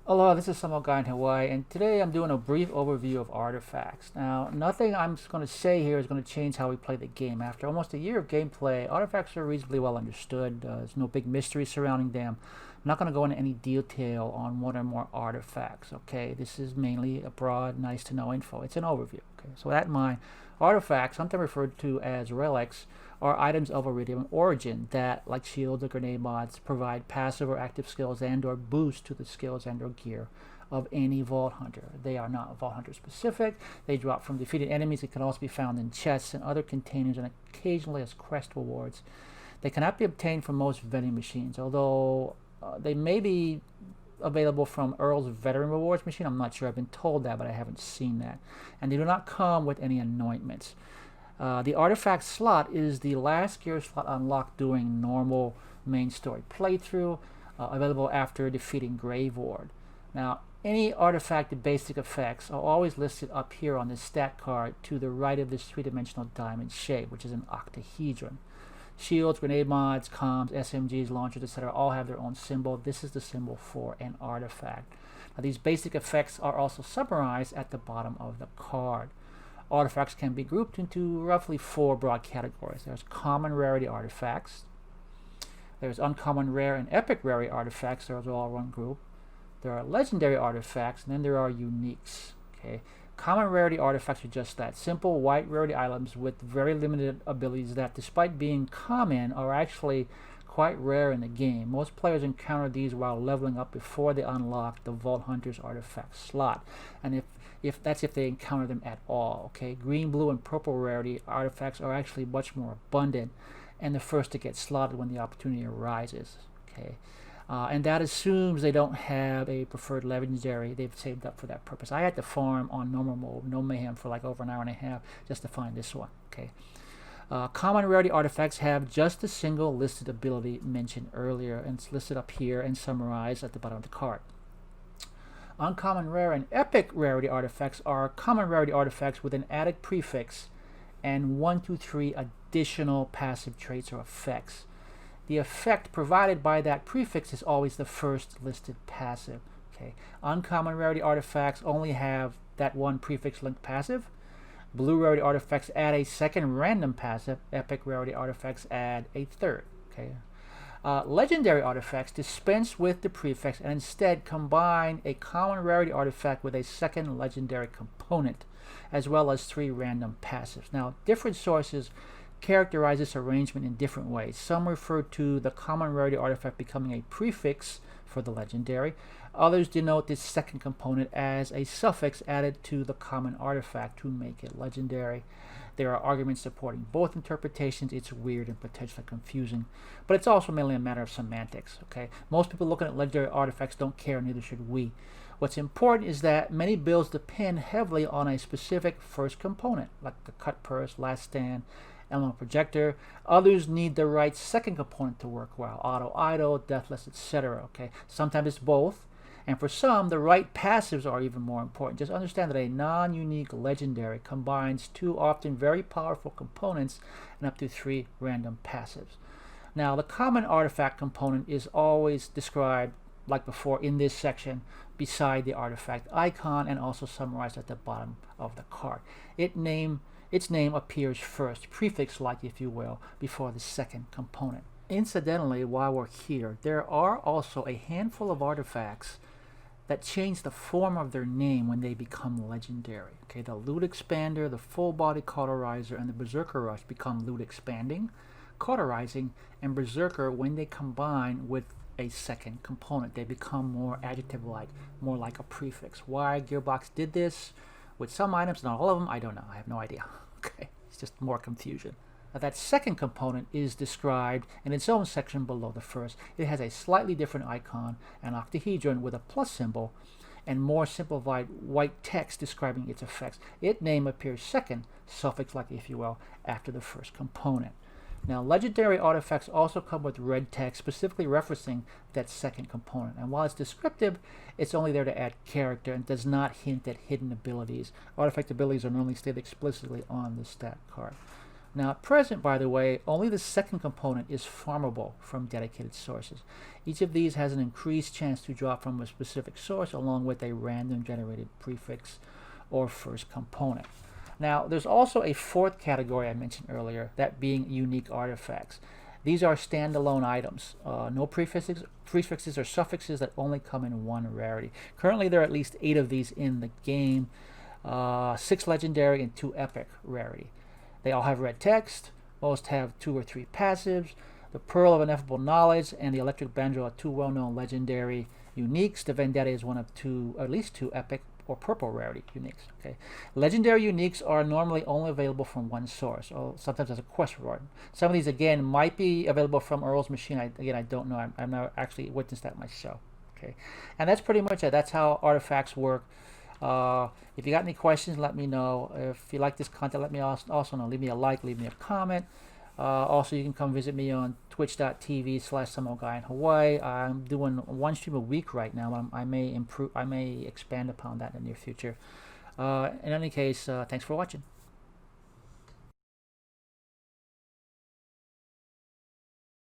Hello, this is Samuel Guy in Hawaii, and today I'm doing a brief overview of artifacts. Now, nothing I'm just going to say here is going to change how we play the game. After almost a year of gameplay, artifacts are reasonably well understood. There's no big mystery surrounding them. I'm not going to go into any detail on one or more artifacts, okay? This is mainly a broad, nice-to-know info. It's an overview, okay? So with that in mind, artifacts, sometimes referred to as relics, are items of iridium origin that, like shields or grenade mods, provide passive or active skills and or boost to the skills and or gear of any Vault Hunter. They are not Vault Hunter specific. They drop from defeated enemies. It can also be found in chests and other containers and occasionally as quest rewards. They cannot be obtained from most vending machines, although they may be available from Earl's Veteran Rewards machine. I'm not sure. I've been told that, but I haven't seen that. And they do not come with any anointments. The artifact slot is the last gear slot unlocked during normal main story playthrough, available after defeating Grave Ward. Now, any artifact basic effects are always listed up here on the stat card to the right of this three-dimensional diamond shape, which is an octahedron. Shields, grenade mods, comms, SMGs, launchers, etc. all have their own symbol. This is the symbol for an artifact. Now, these basic effects are also summarized at the bottom of the card. Artifacts can be grouped into roughly four broad categories. There's common rarity artifacts. There's uncommon rare and epic rarity artifacts. Those are all one group. There are legendary artifacts, and then there are uniques. Okay, common rarity artifacts are just that: simple white rarity items with very limited abilities that, despite being common, are actually quite rare in the game. Most players encounter these while leveling up before they unlock the Vault Hunter's artifact slot, and if that's if they encounter them at all. Okay, green, blue, and purple rarity artifacts are actually much more abundant, and the first to get slotted when the opportunity arises. Okay, and that assumes they don't have a preferred legendary they've saved up for that purpose. I had to farm on normal mode, no mayhem, for like over an hour and a half just to find this one. Okay. Common rarity artifacts have just a single listed ability mentioned earlier, and it's listed up here and summarized at the bottom of the card. Uncommon rare and epic rarity artifacts are common rarity artifacts with an added prefix and 1 to 3 additional passive traits or effects. The effect provided by that prefix is always the first listed passive. Okay. Uncommon rarity artifacts only have that one prefix linked passive. Blue rarity artifacts add a second random passive. Epic rarity artifacts add a third. Okay. Legendary artifacts dispense with the prefix and instead combine a common rarity artifact with a second legendary component, as well as 3 random passives. Now, different sources characterize this arrangement in different ways. Some refer to the common rarity artifact becoming a prefix for the legendary. Others denote this second component as a suffix added to the common artifact to make it legendary. There are arguments supporting both interpretations. It's weird and potentially confusing, but it's also mainly a matter of semantics. Okay, most people looking at legendary artifacts don't care, neither should we. What's important is that many builds depend heavily on a specific first component, like the cut purse, last stand, elemental projector. Others need the right second component to work well: auto idle, deathless, etc. Okay, sometimes it's both. And for some, the right passives are even more important. Just understand that a non-unique legendary combines 2 often very powerful components and up to 3 random passives. Now, the common artifact component is always described, like before, in this section beside the artifact icon and also summarized at the bottom of the card. Its name appears first, prefix-like, if you will, before the second component. Incidentally, while we're here, there are also a handful of artifacts that change the form of their name when they become legendary. Okay, the Loot Expander, the Full Body Cauterizer, and the Berserker Rush become Loot Expanding, Cauterizing, and Berserker when they combine with a second component. They become more adjective-like, more like a prefix. Why Gearbox did this with some items, not all of them, I don't know. I have no idea. Okay, it's just more confusion. Now, that second component is described in its own section below the first. It has a slightly different icon, an octahedron with a plus symbol, and more simplified white text describing its effects. Its name appears second, suffix-like, if you will, after the first component. Now, legendary artifacts also come with red text specifically referencing that second component. And while it's descriptive, it's only there to add character and does not hint at hidden abilities. Artifact abilities are normally stated explicitly on the stat card. Now at present, by the way, only the second component is farmable from dedicated sources. Each of these has an increased chance to drop from a specific source along with a random generated prefix or first component. Now there's also a fourth category I mentioned earlier, that being unique artifacts. These are standalone items, no prefixes or suffixes, that only come in one rarity. Currently there are at least 8 of these in the game, 6 legendary and 2 epic rarity. They all have red text, most have 2 or 3 passives. The Pearl of Ineffable Knowledge and the Electric Banjo are 2 well-known legendary uniques. The Vendetta is one of at least two epic or purple rarity uniques. Okay, legendary uniques are normally only available from one source, or sometimes as a quest reward. Some of these again might be available from Earl's Machine. I don't know. I've never actually witnessed that myself. Okay, and that's pretty much it. That's how artifacts work. If you got any questions, let me know. If you like this content, let me also know. Leave me a like, leave me a comment. Also, you can come visit me on twitch.tv/SomeOldGuy in Hawaii. I'm doing 1 stream a week right now. I may expand upon that in the near future. In any case, thanks for watching.